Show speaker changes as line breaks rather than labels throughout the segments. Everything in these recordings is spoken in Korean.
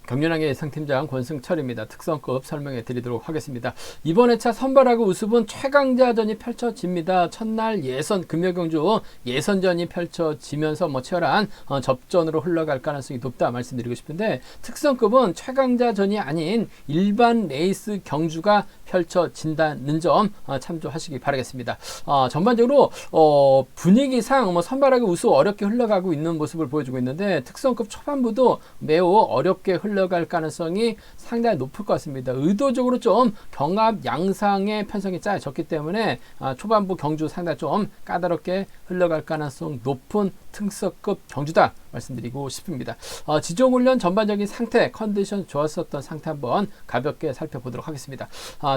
경륜왕의 예상팀장 권승철입니다. 특성급 설명해 드리도록 하겠습니다. 이번 회차 선발하고 우습은 최강자전이 펼쳐집니다. 첫날 예선 금요경주 예선전이 펼쳐지면서 치열한 접전으로 흘러갈 가능성이 높다 말씀드리고 싶은데, 특성급은 최강자전이 아닌 일반 레이스 경주가 펼쳐진다는 점 참조하시기 바라겠습니다. 전반적으로 분위기상 선발하기 우수 어렵게 흘러가고 있는 모습을 보여주고 있는데, 특성급 초반부도 매우 어렵게 흘러갈 가능성이 상당히 높을 것 같습니다. 의도적으로 좀 경합 양상의 편성이 짜여졌기 때문에 초반부 경주 상당히 좀 까다롭게 흘러갈 가능성 높은 특성급 경주다 말씀드리고 싶습니다. 지종훈련 전반적인 상태, 컨디션 좋았었던 상태 한번 가볍게 살펴보도록 하겠습니다.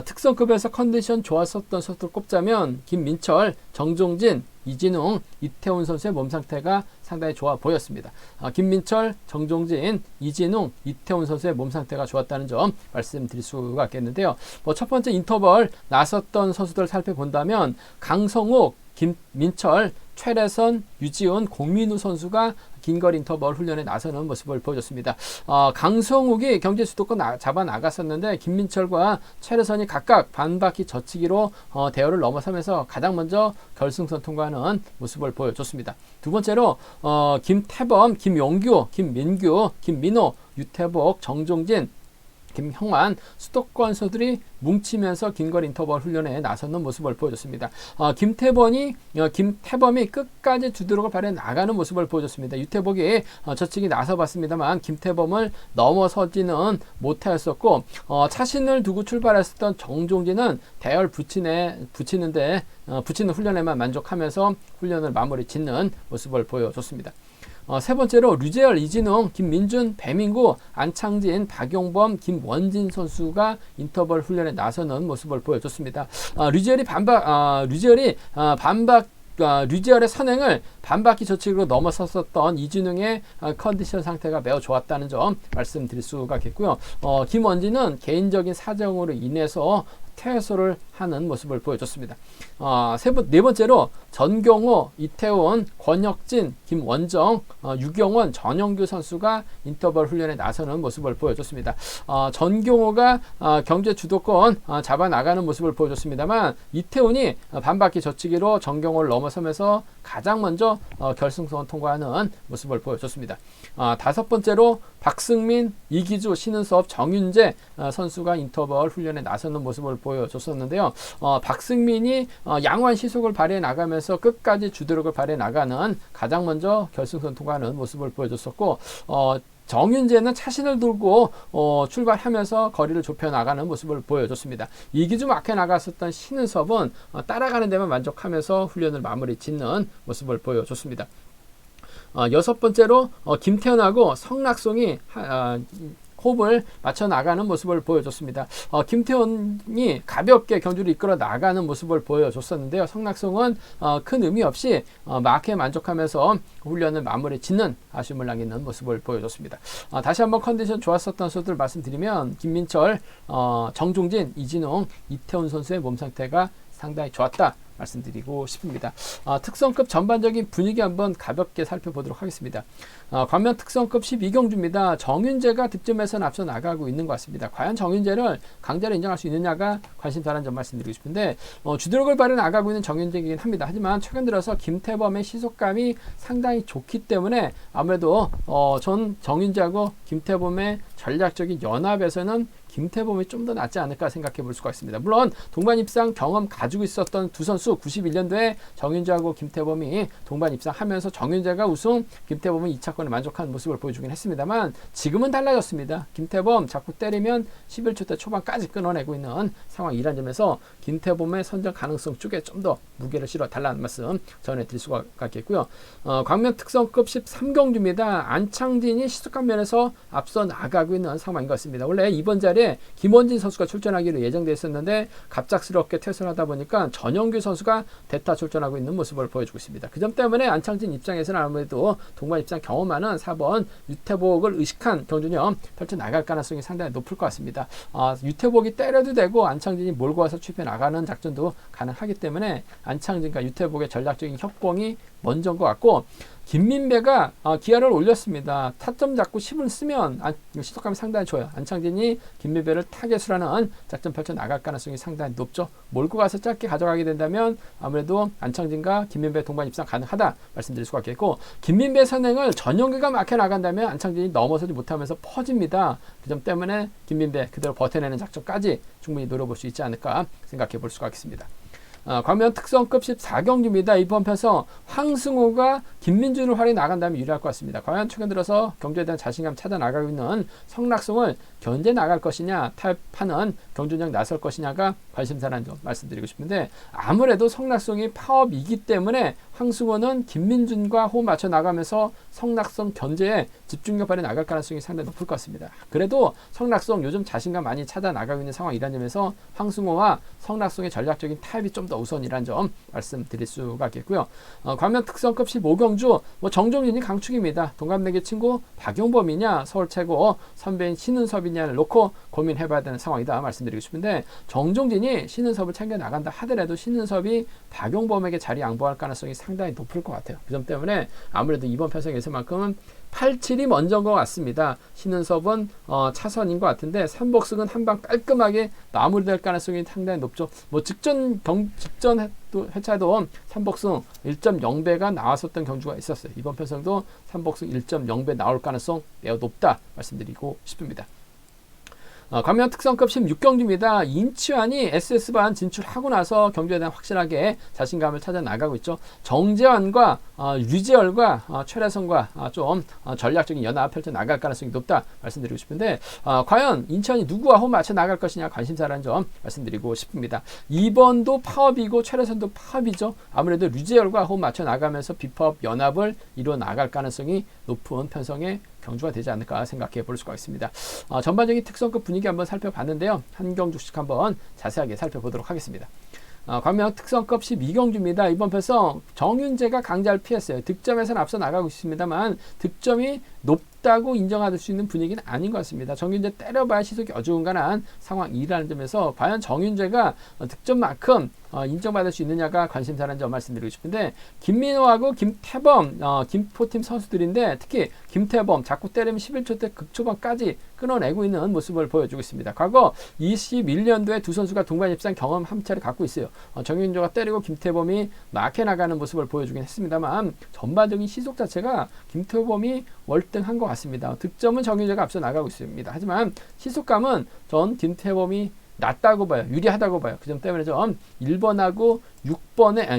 특성급에서 컨디션 좋았었던 선수를 꼽자면 김민철, 정종진, 이진웅, 이태훈 선수의 몸 상태가 상당히 좋아 보였습니다. 김민철, 정종진, 이진웅, 이태훈 선수의 몸 상태가 좋았다는 점 말씀드릴 수가 있겠는데요. 첫 번째 인터벌 나섰던 선수들 살펴본다면 강성욱, 김민철, 최래선, 유지훈, 공민우 선수가 긴거리 인터벌 훈련에 나서는 모습을 보여줬습니다. 강성욱이 경제 주도권 잡아 나갔었는데, 김민철과 최래선이 각각 반바퀴 젖히기로 대열을 넘어서면서 가장 먼저 결승선 통과하는 모습을 보여줬습니다. 두 번째로 김태범, 김용규, 김민규, 김민호, 유태복, 정종진, 김형환 수도권 선수들이 뭉치면서 긴거리 인터벌 훈련에 나서는 모습을 보여줬습니다. 김태범이 끝까지 주도력을 발휘해 나가는 모습을 보여줬습니다. 유태복이 저측이 나서봤습니다만 김태범을 넘어서지는 못하였었고, 차신을 두고 출발했었던 정종진은 대열 붙이는 훈련에만 만족하면서 훈련을 마무리 짓는 모습을 보여줬습니다. 세 번째로 류재열, 이진웅, 김민준, 배민구, 안창진, 박용범, 김원진 선수가 인터벌 훈련에 나서는 모습을 보여줬습니다. 류재열의 선행을 반바퀴 저측으로 넘어섰었던 이진웅의 컨디션 상태가 매우 좋았다는 점 말씀드릴 수가 있겠고요. 김원진은 개인적인 사정으로 인해서 퇴소를 하는 모습을 보여줬습니다. 네 번째로 전경호, 이태원, 권혁진, 김원정, 유경원, 전영규 선수가 인터벌 훈련에 나서는 모습을 보여줬습니다. 전경호가 경제 주도권 잡아 나가는 모습을 보여줬습니다만, 이태원이 반바퀴 젖히기로 전경호를 넘어서면서 가장 먼저 결승선 통과하는 모습을 보여줬습니다. 다섯 번째로 박승민, 이기주, 신은섭, 정윤재 선수가 인터벌 훈련에 나서는 모습을 보여줬었는데요. 박승민이 양호한 시속을 발휘해 나가면서 끝까지 주도력을 발휘해 나가는 가장 먼저 결승선 통과하는 모습을 보여줬었고, 정윤재는 차신을 들고 출발하면서 거리를 좁혀 나가는 모습을 보여줬습니다. 이기주 막혀 나갔었던 신은섭은 따라가는 데만 만족하면서 훈련을 마무리 짓는 모습을 보여줬습니다. 여섯 번째로 김태현하고 성낙송이 호흡을 맞춰 나가는 모습을 보여줬습니다. 김태훈이 가볍게 경주를 이끌어 나가는 모습을 보여줬었는데요. 성낙송은 큰 의미 없이 마크에 만족하면서 훈련을 마무리 짓는 아쉬움을 남기는 모습을 보여줬습니다. 다시 한번 컨디션 좋았었던 선수들 말씀드리면, 김민철, 정종진, 이진웅, 이태훈 선수의 몸 상태가 상당히 좋았다 말씀드리고 싶습니다. 특성급 전반적인 분위기 한번 가볍게 살펴보도록 하겠습니다. 관면 특성급 12경주입니다. 정윤재가 득점에서는 앞서 나가고 있는 것 같습니다. 과연 정윤재를 강자로 인정할 수 있느냐가 관심사라는 점 말씀드리고 싶은데, 주도력을 발휘해 나가고 있는 정윤재이긴 합니다. 하지만 최근 들어서 김태범의 시속감이 상당히 좋기 때문에 아무래도 전 정윤재하고 김태범의 전략적인 연합에서는 김태범이 좀 더 낫지 않을까 생각해 볼 수가 있습니다. 물론 동반 입상 경험 가지고 있었던 두 선수, 91년도에 정윤재하고 김태범이 동반 입상하면서 정윤재가 우승, 김태범은 2차권에 만족하는 모습을 보여주긴 했습니다만, 지금은 달라졌습니다. 김태범 자꾸 때리면 11초대 초반까지 끊어내고 있는 상황이란 점에서 김태범의 선정 가능성 쪽에 좀 더 무게를 실어 달라는 말씀 전해드릴 수가 있겠고요. 광면 특성급 13경주입니다. 안창진이 시속감 면에서 앞서 나가고 있는 상황인 것 같습니다. 원래 이번 자리에 김원진 선수가 출전하기로 예정되어 있었는데 갑작스럽게 퇴선을 하다 보니까 전영규 선수가 대타 출전하고 있는 모습을 보여주고 있습니다. 그 점 때문에 안창진 입장에서는 아무래도 동반 입장 경험 많은 4번 유태복을 의식한 경주력 펼쳐나갈 가능성이 상당히 높을 것 같습니다. 유태복이 때려도 되고 안창진이 몰고 와서 추입해 나가는 작전도 가능하기 때문에 안창진과 유태복의 전략적인 협공이 먼저인 것 같고 김민배가 기아를 올렸습니다. 타점 잡고 10을 쓰면 시속감이 상당히 좋아요. 안창진이 김민배를 타겟으로 하는 작전 펼쳐 나갈 가능성이 상당히 높죠. 몰고 가서 짧게 가져가게 된다면 아무래도 안창진과 김민배 동반 입상 가능하다 말씀드릴 수가 있겠고, 김민배 선행을 전용기가 막혀 나간다면 안창진이 넘어서지 못하면서 퍼집니다. 그 점 때문에 김민배 그대로 버텨내는 작전까지 충분히 노려볼 수 있지 않을까 생각해 볼 수가 있습니다. 과면 특성급 14경기입니다. 이번 편성 황승호가 김민준을 활용해 나간다면 유리할 것 같습니다. 과연 최근 들어서 경주에 대한 자신감 찾아 나가고 있는 성낙송을 견제 나갈 것이냐, 타협하는 경준형 나설 것이냐가 관심사라는 점 말씀드리고 싶은데, 아무래도 성낙송이 파업이기 때문에 황승호는 김민준과 호흡 맞춰 나가면서 성낙송 견제에 집중력 발휘 나갈 가능성이 상당히 높을 것 같습니다. 그래도 성낙송 요즘 자신감 많이 찾아 나가고 있는 상황이라는 점에서 황승호와 성낙송의 전략적인 타협이 좀 더 우선이라는 점 말씀드릴 수가 있겠고요. 과면 특성급 15경주 정종진이 강축입니다. 동갑내기 친구 박용범이냐 서울 최고 선배인 신은섭이냐를 놓고 고민해봐야 되는 상황이다 말씀드리고 싶은데, 정종진이 신은섭을 챙겨 나간다 하더라도 신은섭이 박용범에게 자리 양보할 가능성이 상당히 높을 것 같아요. 그 점 때문에 아무래도 이번 편성에서만큼은 87이 먼저인 것 같습니다. 신은섭은 차선인 것 같은데 삼복승은 한방 깔끔하게 마무리될 가능성이 상당히 높죠. 직전 회차도 삼복승 1.0배가 나왔었던 경주가 있었어요. 이번 편성도 삼복승 1.0배 나올 가능성 매우 높다 말씀드리고 싶습니다. 과면 특성급 16경주입니다. 인치환이 SS반 진출하고 나서 경주에 대한 확실하게 자신감을 찾아 나가고 있죠. 정재환과 류재열과 최래성과 좀 전략적인 연합 펼쳐 나갈 가능성이 높다 말씀드리고 싶은데, 과연 인천이 누구와 호흡 맞춰 나갈 것이냐 관심사라는 점 말씀드리고 싶습니다. 2번도 파업이고 최래선도 파업이죠. 아무래도 류재열과 호흡 맞춰 나가면서 비파업 연합을 이루어 나갈 가능성이 높은 편성의 경주가 되지 않을까 생각해 볼 수가 있습니다. 전반적인 특성급 분위기 한번 살펴봤는데요. 한 경주씩 한번 자세하게 살펴보도록 하겠습니다. 과면 특성급 12경주입니다. 이번 편성 정윤재가 강자를 피했어요. 득점에서는 앞서 나가고 있습니다만 득점이 높다고 인정할 수 있는 분위기는 아닌 것 같습니다. 정윤재 때려봐야 시속이 어중간한 상황이라는 점에서 과연 정윤재가 득점만큼 인정받을 수 있느냐가 관심사라는 점 말씀드리고 싶은데, 김민호하고 김태범 김포팀 선수들인데 특히 김태범 자꾸 때리면 11초 때 극초반까지 끊어내고 있는 모습을 보여주고 있습니다. 과거 21년도에 두 선수가 동반 입상 경험 한 차례 갖고 있어요. 정윤재가 때리고 김태범이 막혀 나가는 모습을 보여주긴 했습니다만 전반적인 시속 자체가 김태범이 월등한 것 같습니다. 득점은 정윤재가 앞서 나가고 있습니다. 하지만 시속감은 전 김태범이 낮다고 봐요. 유리하다고 봐요. 그 점 때문에 좀 1번하고 6번하고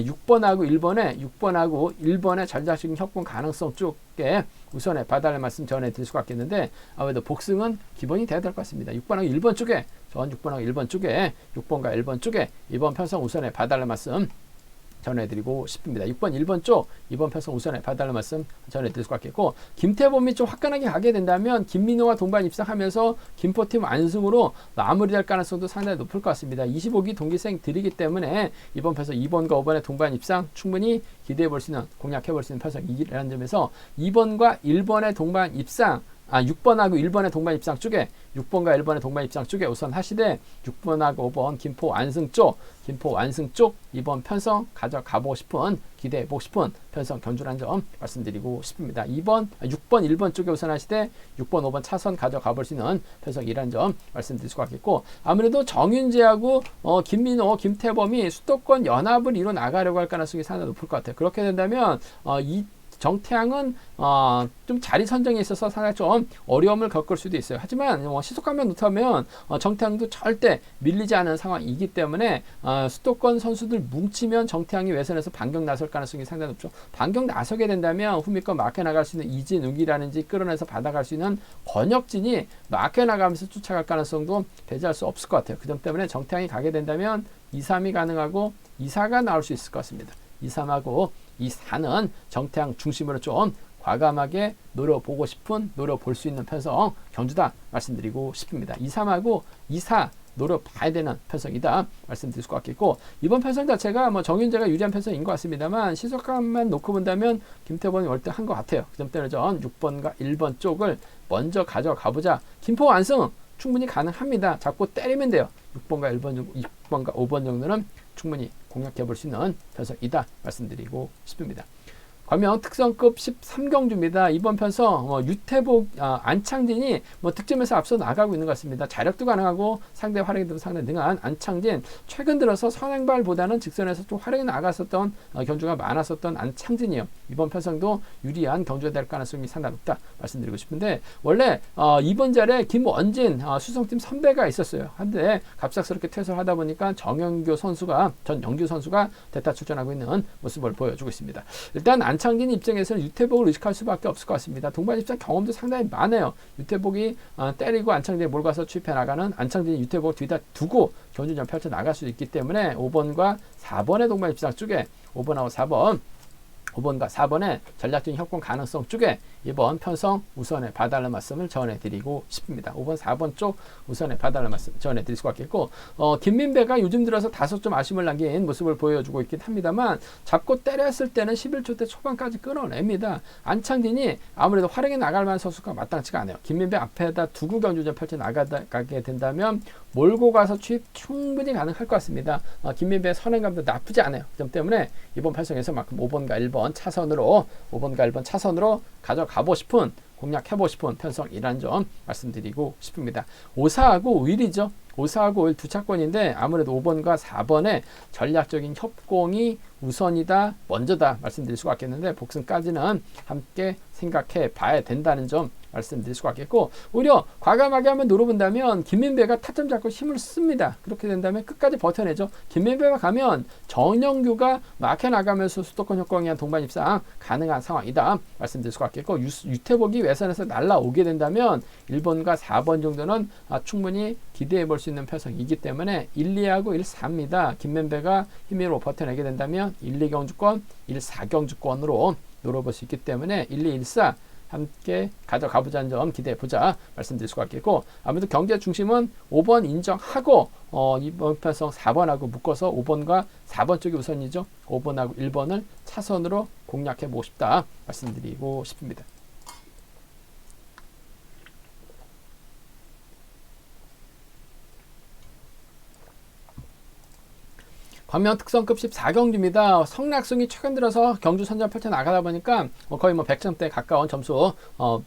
1번의 전략적인 협공 가능성 쪽에 우선에 봐달라는 말씀 전해드릴 수가 있겠는데, 아무래도 복승은 기본이 돼야 될 것 같습니다. 6번하고 1번 쪽에, 전 6번하고 1번 쪽에, 6번과 1번 쪽에 이번 편성 우선에 봐달라는 말씀 전해드리고 싶습니다. 6번, 1번 쪽, 2번 편성 우선에 봐달라는 말씀 전해드릴 수가 있겠고, 김태범이 좀 화끈하게 가게 된다면 김민호와 동반 입상하면서 김포팀 완승으로 마무리될 가능성도 상당히 높을 것 같습니다. 25기 동기생들이기 때문에 이번 편성 2번과 5번의 동반 입상 충분히 기대해 볼 수 있는, 공략해 볼 수 있는 편성이라는 점에서 2번과 1번의 동반 입상, 6번하고 1번의 동반 입상 쪽에, 6번과 1번의 동반 입상 쪽에 우선 하시되 6번하고 5번 김포 완승 쪽 이번 편성 가져가보고 싶은, 기대해보고 싶은 편성 경주라는 점 말씀드리고 싶습니다. 6번, 1번 쪽에 우선 하시되 6번, 5번 차선 가져가볼 수 있는 편성이라는 점 말씀드릴 수가 있겠고, 아무래도 정윤재하고 김민호, 김태범이 수도권 연합을 이뤄 나가려고 할 가능성이 상당히 높을 것 같아요. 그렇게 된다면 이 정태양은 좀 자리 선정에 있어서 상당히 좀 어려움을 겪을 수도 있어요. 하지만 시속감만 놓다면 정태양도 절대 밀리지 않은 상황이기 때문에 수도권 선수들 뭉치면 정태양이 외선에서 반격 나설 가능성이 상당히 높죠. 반격 나서게 된다면 후미권 막혀 나갈 수 있는 이진욱이라든지 끌어내서 받아갈 수 있는 권혁진이 막혀 나가면서 쫓아갈 가능성도 배제할 수 없을 것 같아요. 그 점 때문에 정태양이 가게 된다면 2-3이 가능하고 2-4가 나올 수 있을 것 같습니다. 2-3하고 2-4는 정태양 중심으로 좀 과감하게 노려볼 수 있는 편성 경주다 말씀드리고 싶습니다. 2-3하고 2-4 노려봐야 되는 편성이다 말씀드릴 수가 있겠고, 이번 편성 자체가 정윤재가 유리한 편성인 것 같습니다만 시속감만 놓고 본다면 김태범이 월등한 것 같아요. 그 점 때문에 전 6번과 1번 쪽을 먼저 가져가보자. 김포 완승 충분히 가능합니다. 자꾸 때리면 돼요. 6번과 5번 정도는 충분히 공략해 볼 수 있는 편성이다 말씀드리고 싶습니다. 과명 특성급 13경주입니다. 이번 편성 유태복 안창진이 득점에서 앞서 나가고 있는 것 같습니다. 자력도 가능하고 상대 활약도 상당히 능한 안창진. 최근 들어서 선행발보다는 직선에서 좀 활약이 나갔었던 경주가 많았었던 안창진이요. 이번 편성도 유리한 경주가 될 가능성이 상당히 높다 말씀드리고 싶은데, 원래 이번 자리에 김원진 수성팀 선배가 있었어요. 한데 갑작스럽게 퇴소를 하다 보니까 전 영규 선수가 대타 출전하고 있는 모습을 보여주고 있습니다. 일단 안창진 입장에서는 유태복을 의식할 수밖에 없을 것 같습니다. 동반 입장 경험도 상당히 많아요. 유태복이 때리고 안창진이 몰가서 추입해 나가는 안창진이 유태복을 뒤다 두고 경주전 펼쳐 나갈 수 있기 때문에 5번과 4번의 동반 입장 쪽에 5번하고 5번과 4번의 전략적인 협공 가능성 쪽에 이번 편성 우선에 봐달라는 말씀을 전해드리고 싶습니다. 5번, 4번 쪽 우선에 봐달라는 말씀 전해드릴 수가 있겠고, 김민배가 요즘 들어서 다소 좀 아쉬움을 남긴 모습을 보여주고 있긴 합니다만, 잡고 때렸을 때는 11초 때 초반까지 끌어냅니다. 안창진이 아무래도 활용해 나갈 만한 선수가 마땅치가 않아요. 김민배 앞에다 두고 경주전 펼쳐 나가게 된다면 몰고 가서 취입 충분히 가능할 것 같습니다. 김민배의 선행감도 나쁘지 않아요. 그 점 때문에 이번 편성에서만큼 5번과 1번 차선으로 가져가고 싶은, 공략해보고 싶은 편성이라는 점 말씀드리고 싶습니다. 5사하고 5일이죠. 5사하고 5일 두 차권인데 아무래도 5번과 4번의 전략적인 협공이 우선이다, 먼저다 말씀드릴 수가 있겠는데, 복승까지는 함께 생각해 봐야 된다는 점 말씀드릴 수가 있겠고, 오히려 과감하게 한번 노려본다면 김민배가 타점 잡고 힘을 씁니다. 그렇게 된다면 끝까지 버텨내죠. 김민배가 가면 정영규가 막혀 나가면서 수도권 협공에 의한 동반 입상 가능한 상황이다 말씀드릴 수가 있겠고, 유태복이 외선에서 날라오게 된다면 1번과 4번 정도는 충분히 기대해 볼 수 있는 편성이기 때문에 1, 2하고 1, 4입니다. 김민배가 힘으로 버텨내게 된다면 1, 2경주권, 1, 4경주권으로 노려볼 수 있기 때문에 1, 2, 1, 4 함께 가져가보자는 점 기대해보자 말씀드릴 수가 있겠고, 아무래도 경제 중심은 5번 인정하고 이번 편성 4번하고 묶어서 5번과 4번 쪽이 우선이죠. 5번하고 1번을 차선으로 공략해보고 싶다 말씀드리고 싶습니다. 광명 특성급 14경주입니다. 성낙승이 최근 들어서 경주 선전 펼쳐 나가다 보니까 거의 100점대에 가까운 점수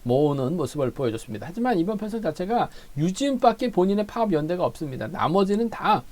모으는 모습을 보여줬습니다. 하지만 이번 편성 자체가 유지은밖에 본인의 파업 연대가 없습니다. 나머지는 다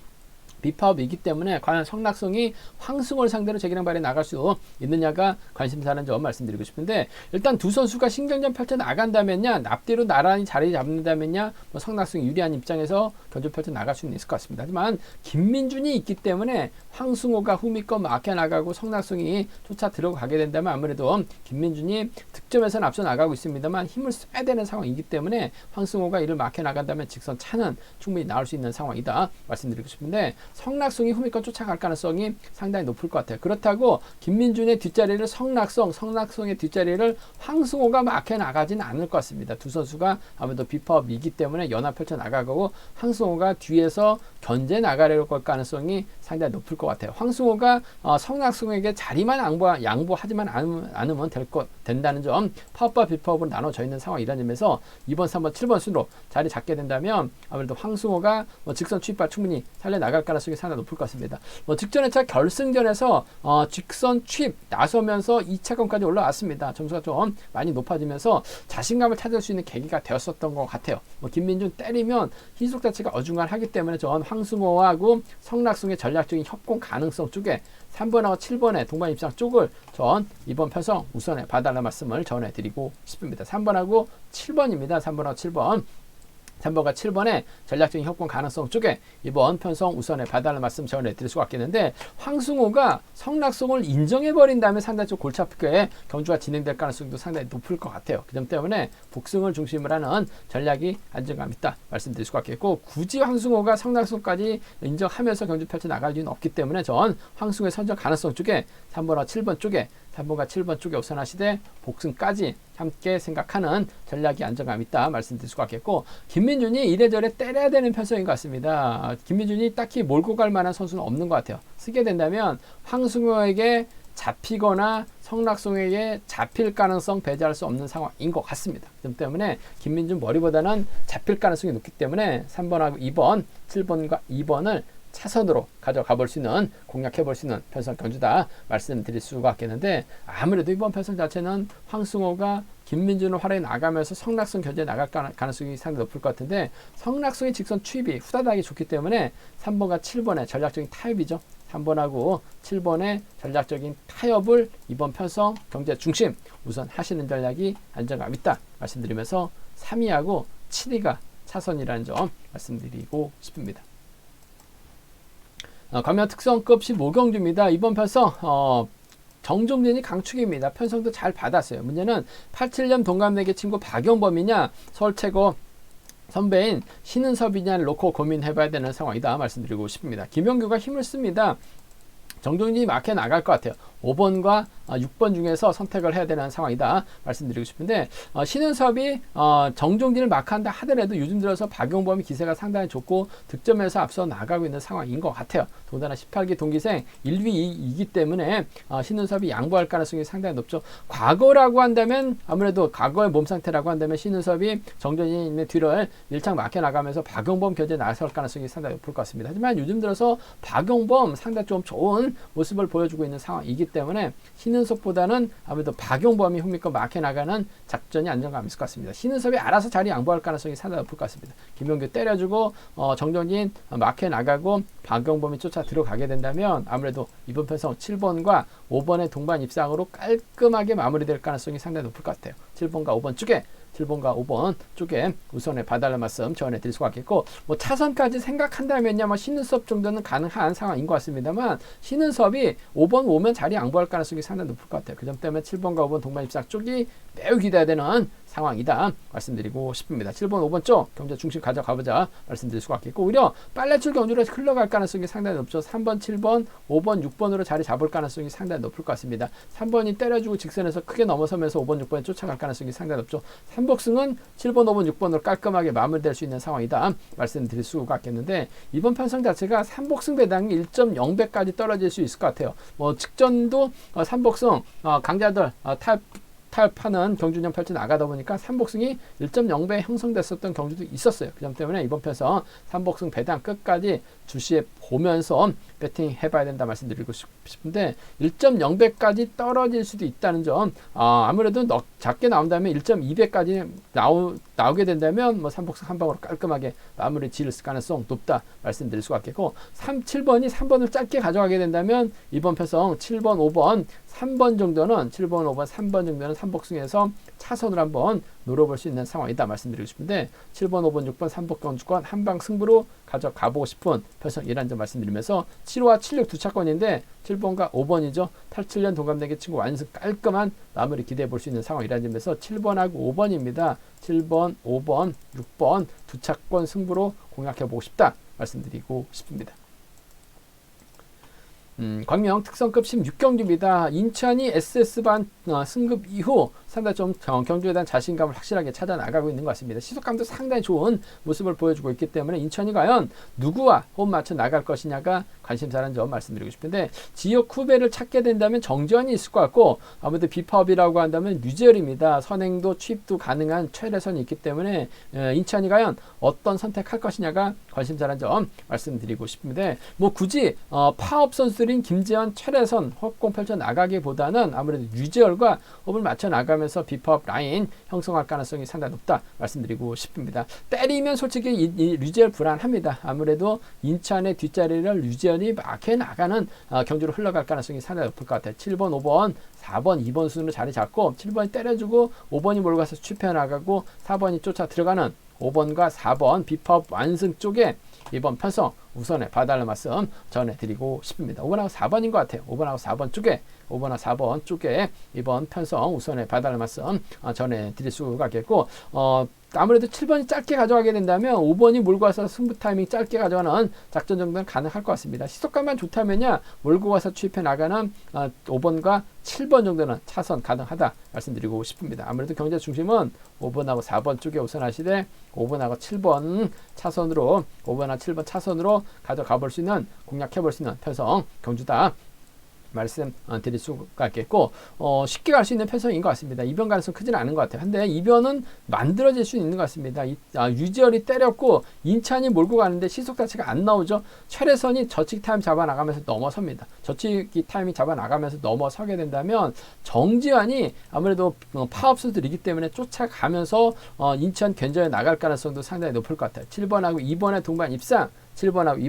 비파업이기 때문에 과연 성낙승이 황승호를 상대로 재기량 발휘 나갈 수 있느냐가 관심사라는 점 말씀드리고 싶은데, 일단 두 선수가 신경전 펼쳐 나간다면야, 납뒤로 나란히 자리 잡는다면야 성낙승이 유리한 입장에서 견주 펼쳐 나갈 수는 있을 것 같습니다. 하지만 김민준이 있기 때문에 황승호가 후미권 막혀 나가고 성낙승이 쫓아 들어가게 된다면 아무래도 김민준이 득점에서는 앞서 나가고 있습니다만 힘을 써야 되는 상황이기 때문에 황승호가 이를 막혀 나간다면 직선 차는 충분히 나올 수 있는 상황이다 말씀드리고 싶은데, 성낙승이 후미권 쫓아갈 가능성이 상당히 높을 것 같아요. 그렇다고 김민준의 뒷자리를 성낙승의 뒷자리를 황승호가 막혀 나가지는 않을 것 같습니다. 두 선수가 아무래도 비파업이기 때문에 연합 펼쳐 나가고 황승호가 뒤에서 견제 나가려고 할 가능성이 상당히 높을 것 같아요. 황승호가 성낙승에게 자리만 양보하지만 않으면 된다는 점, 파업과 비파업으로 나눠져 있는 상황이라는 점에서 2번, 3번, 7번 순으로 자리 잡게 된다면 아무래도 황승호가 직선 추입발 충분히 살려나갈 가능성이 상당히 높을 것 같습니다. 직전 회차 결승전에서 직선 추입 나서면서 2차권까지 올라왔습니다. 점수가 좀 많이 높아지면서 자신감을 찾을 수 있는 계기가 되었었던 것 같아요. 김민준 때리면 희속 자체가 어중간하기 때문에 전 황승호하고 성낙승의 전략적인 협공 가능성 쪽에 3번하고 7번의 동반 입장 쪽을 전 이번 편성 우선에 봐달라는 말씀을 전해드리고 싶습니다. 3번하고 7번입니다. 3번하고 7번. 3번과 7번의 전략적인 협공 가능성 쪽에 이번 편성 우선에 봐달라는 말씀 전해드릴 수가 있겠는데, 황승호가 성낙승을 인정해버린 다음에 상당히 좀 골치 아프게 경주가 진행될 가능성도 상당히 높을 것 같아요. 그 점 때문에 복승을 중심으로 하는 전략이 안정감 있다 말씀드릴 수가 있겠고, 굳이 황승호가 성낙승까지 인정하면서 경주 펼쳐 나갈 이유는 없기 때문에 전 황승호의 선정 가능성 쪽에 3번과 7번 쪽에 우선하시되 복승까지 함께 생각하는 전략이 안정감 있다 말씀드릴 수가 있겠고, 김민준이 이래저래 때려야 되는 편성인 것 같습니다. 김민준이 딱히 몰고 갈 만한 선수는 없는 것 같아요. 쓰게 된다면 황승호에게 잡히거나 성낙승에게 잡힐 가능성 배제할 수 없는 상황인 것 같습니다. 그 때문에 김민준 머리보다는 잡힐 가능성이 높기 때문에 3번하고 2번, 7번과 2번을 차선으로 가져가 볼 수 있는, 공략해 볼 수 있는 편성 경주다 말씀드릴 수가 있겠는데, 아무래도 이번 편성 자체는 황승호가 김민준을 활약해 나가면서 성낙승 견제에 나갈 가능성이 상당히 높을 것 같은데, 성낙승의 직선 추입이 후다닥이 좋기 때문에 3번과 7번의 전략적인 타협이죠. 3번하고 7번의 전략적인 타협을 이번 편성 경제 중심 우선 하시는 전략이 안정감 있다 말씀드리면서 3위하고 7위가 차선이라는 점 말씀드리고 싶습니다. 광명 특성급 15경주입니다. 이번 편성 정종진이 강축입니다. 편성도 잘 받았어요. 문제는 87년 동갑내기 친구 박용범이냐 서울 최고 선배인 신은섭이냐를 놓고 고민해봐야 되는 상황이다 말씀드리고 싶습니다. 김영규가 힘을 씁니다. 정종진이 막혀 나갈 것 같아요. 5번과 6번 중에서 선택을 해야 되는 상황이다 말씀드리고 싶은데, 신은섭이 정종진을 마크한다 하더라도 요즘 들어서 박용범이 기세가 상당히 좋고 득점에서 앞서 나가고 있는 상황인 것 같아요. 더군다나 18기 동기생 1위이기 때문에 신은섭이 양보할 가능성이 상당히 높죠. 과거라고 한다면, 아무래도 과거의 몸 상태라고 한다면 신은섭이 정종진의 뒤를 일창 막혀 나가면서 박용범 견제에 나설 가능성이 상당히 높을 것 같습니다. 하지만 요즘 들어서 박용범 상당히 좀 좋은 모습을 보여주고 있는 상황이기 때문에 신은섭보다는 아무래도 박용범이 흥미껏 막혀 나가는 작전이 안정감 있을 것 같습니다. 신은섭이 알아서 자리 양보할 가능성이 상당히 높을 것 같습니다. 김용규 때려주고 정종진 막혀 나가고 박용범이 쫓아 들어가게 된다면 아무래도 이번 편성 7번과 5번의 동반 입상으로 깔끔하게 마무리될 가능성이 상당히 높을 것 같아요. 7번과 5번 쪽에 7번과 5번 쪽에 우선에 봐달라는 말씀 전해드릴 수가 있겠고, 뭐 차선까지 생각한다면요, 뭐 신은섭 정도는 가능한 상황인 것 같습니다만, 신은섭이 5번 오면 자리 양보할 가능성이 상당히 높을 것 같아요. 그 점 때문에 7번과 5번 동반 입상 쪽이 매우 기대되는 상황이다 말씀드리고 싶습니다. 7번, 5번 쪽 경제 중심 가져가보자 말씀드릴 수가 있겠고, 오히려 빨래줄 경주로 흘러갈 가능성이 상당히 높죠. 3번, 7번, 5번, 6번으로 자리 잡을 가능성이 상당히 높을 것 같습니다. 3번이 때려주고 직선에서 크게 넘어서면서 5번, 6번에 쫓아갈 가능성이 상당히 높죠. 3복승은 7번, 5번, 6번으로 깔끔하게 마무리될 수 있는 상황이다 말씀드릴 수가 있겠는데, 이번 편성 자체가 3복승 배당이 1.0배까지 떨어질 수 있을 것 같아요. 뭐 직전도 3복승 강자들 타협하는 경주전 펼쳐 나가다 보니까 3복승이 1.0배 형성됐었던 경주도 있었어요. 그 점 때문에 이번 편성 3복승 배당 끝까지 주시해 보면서 배팅 해봐야 된다 말씀드리고 싶은데, 1.0배까지 떨어질 수도 있다는 점, 아무래도 작게 나온다면 1.2배까지 나오게 된다면 뭐 3복승 한 방으로 깔끔하게 마무리 지을 가능성 높다 말씀드릴 수가 있겠고, 7번이 3번을 짧게 가져가게 된다면 이번 편성 7번, 5번, 3번 정도는 7번, 5번, 3번 정도는 3복승에서 차선으로 한번 노려볼 수 있는 상황이다 말씀드리고 싶은데, 7번, 5번, 6번, 3번 경주권 한방 승부로 가져가보고 싶은 편성이라는 점 말씀드리면서 7호와 76 두 차권인데 7번과 5번이죠. 87년 동갑내기 친구 완승 깔끔한 마무리 기대해 볼 수 있는 상황이라는 점에서 7번하고 5번입니다. 7번, 5번, 6번 두 차권 승부로 공략해 보고 싶다 말씀드리고 싶습니다. 광명 특성급 16경주입니다. 인천이 SS반 승급 이후 상당히 좀 경주에 대한 자신감을 확실하게 찾아 나가고 있는 것 같습니다. 시속감도 상당히 좋은 모습을 보여주고 있기 때문에 인천이 과연 누구와 호흡 맞춰 나갈 것이냐가 관심사라는 점 말씀드리고 싶은데, 지역 후배를 찾게 된다면 정지현이 있을 것 같고, 아무래도 비파업이라고 한다면 류재열입니다. 선행도 취입도 가능한 최래선이 있기 때문에 인천이 과연 어떤 선택할 것이냐가 관심사라는 점 말씀드리고 싶은데, 뭐 굳이 파업 선수들인 김재현, 최래선 협공 펼쳐 나가기보다는 아무래도 류재열과 호흡을 맞춰 나가면서 비파업 라인 형성할 가능성이 상당히 높다 말씀드리고 싶습니다. 때리면 솔직히 이 류재열 불안합니다. 아무래도 인천의 뒷자리를 류재열이 막혀 나가는 경주로 흘러갈 가능성이 상당히 높을 것 같아요. 7번, 5번, 4번, 2번 순으로 자리 잡고 7번이 때려주고 5번이 몰고 가서 취패 나가고 4번이 쫓아 들어가는 5번과 4번 비파업 완승 쪽에 이번 편성 우선에 봐달라는 말씀 전해드리고 싶습니다. 5번하고 4번인 것 같아요. 5번하고 4번 쪽에 이번 편성 우선에 봐달라는 말씀 전해드릴 수가 있겠고, 아무래도 7번이 짧게 가져가게 된다면 5번이 몰고 와서 승부 타이밍 짧게 가져가는 작전 정도는 가능할 것 같습니다. 시속감만 좋다면야 몰고 와서 취입해 나가는 5번과 7번 정도는 차선 가능하다 말씀드리고 싶습니다. 아무래도 경제 중심은 5번하고 4번 쪽에 우선하시되 5번하고 7번 차선으로 5번하고 7번 차선으로 가져가 볼 수 있는, 공략해 볼 수 있는 편성 경주다 말씀 드릴 수가 있겠고 쉽게 갈 수 있는 편성인 것 같습니다. 이변 가능성 크지는 않은 것 같아요. 근데 이변은 만들어질 수 있는 것 같습니다. 유지열이 때렸고 인찬이 몰고 가는데 시속 자체가 안 나오죠. 최래선이 저치기 타임 잡아나가면서 넘어섭니다. 저치기 타임이 잡아나가면서 넘어서게 된다면 정지환이 아무래도 파업 선수들이기 때문에 쫓아가면서 인천 견저에 나갈 가능성도 상당히 높을 것 같아요. 7번하고 2번의 동반 입상 7번하고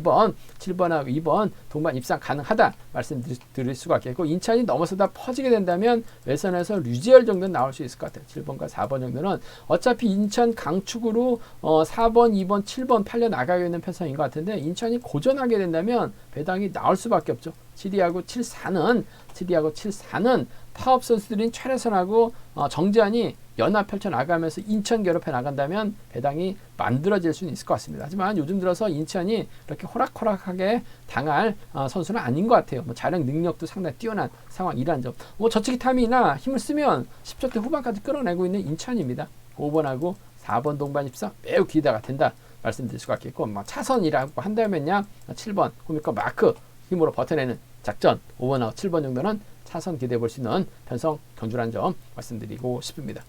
2번 동반 입상 가능하다 말씀드릴 수가 있겠고 인천이 넘어서다 퍼지게 된다면 외선에서 류지열 정도는 나올 수 있을 것 같아요. 7번과 4번 정도는 어차피 인천 강축으로 4번, 2번, 7번 팔려 나가고 있는 편성인 것 같은데 인천이 고전하게 된다면 배당이 나올 수밖에 없죠. 7위하고 7사는 파업 선수들인 최래선하고 정지환이 연합 펼쳐 나가면서 인천 괴롭혀 나간다면 배당이 만들어질 수는 있을 것 같습니다. 하지만 요즘 들어서 인천이 이렇게 호락호락하게 당할 선수는 아닌 것 같아요. 자력 능력도 상당히 뛰어난 상황이라는 점. 저치기 타임이나 힘을 쓰면 10초 대 후반까지 끌어내고 있는 인천입니다. 5번하고 4번 동반 입상 매우 기대가 된다 말씀드릴 수가 있겠고 차선이라고 한다면야 7번 코미커 마크 힘으로 버텨내는 작전 5번하고 7번 정도는 차선 기대해 볼 수 있는 편성 경주라는 점 말씀드리고 싶습니다.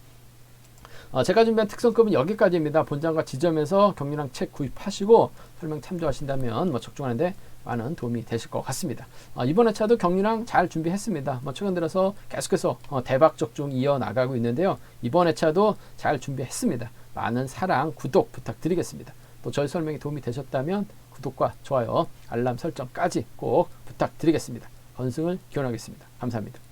제가 준비한 특성급은 여기까지입니다. 본장과 지점에서 경륜랑 책 구입하시고 설명 참조하신다면 적중하는데 많은 도움이 되실 것 같습니다. 이번 회차도 경륜랑 잘 준비했습니다. 최근 들어서 계속해서 대박 적중 이어나가고 있는데요. 이번 회차도 잘 준비했습니다. 많은 사랑, 구독 부탁드리겠습니다. 또 저희 설명이 도움이 되셨다면 구독과 좋아요, 알람 설정까지 꼭 부탁드리겠습니다. 건승을 기원하겠습니다. 감사합니다.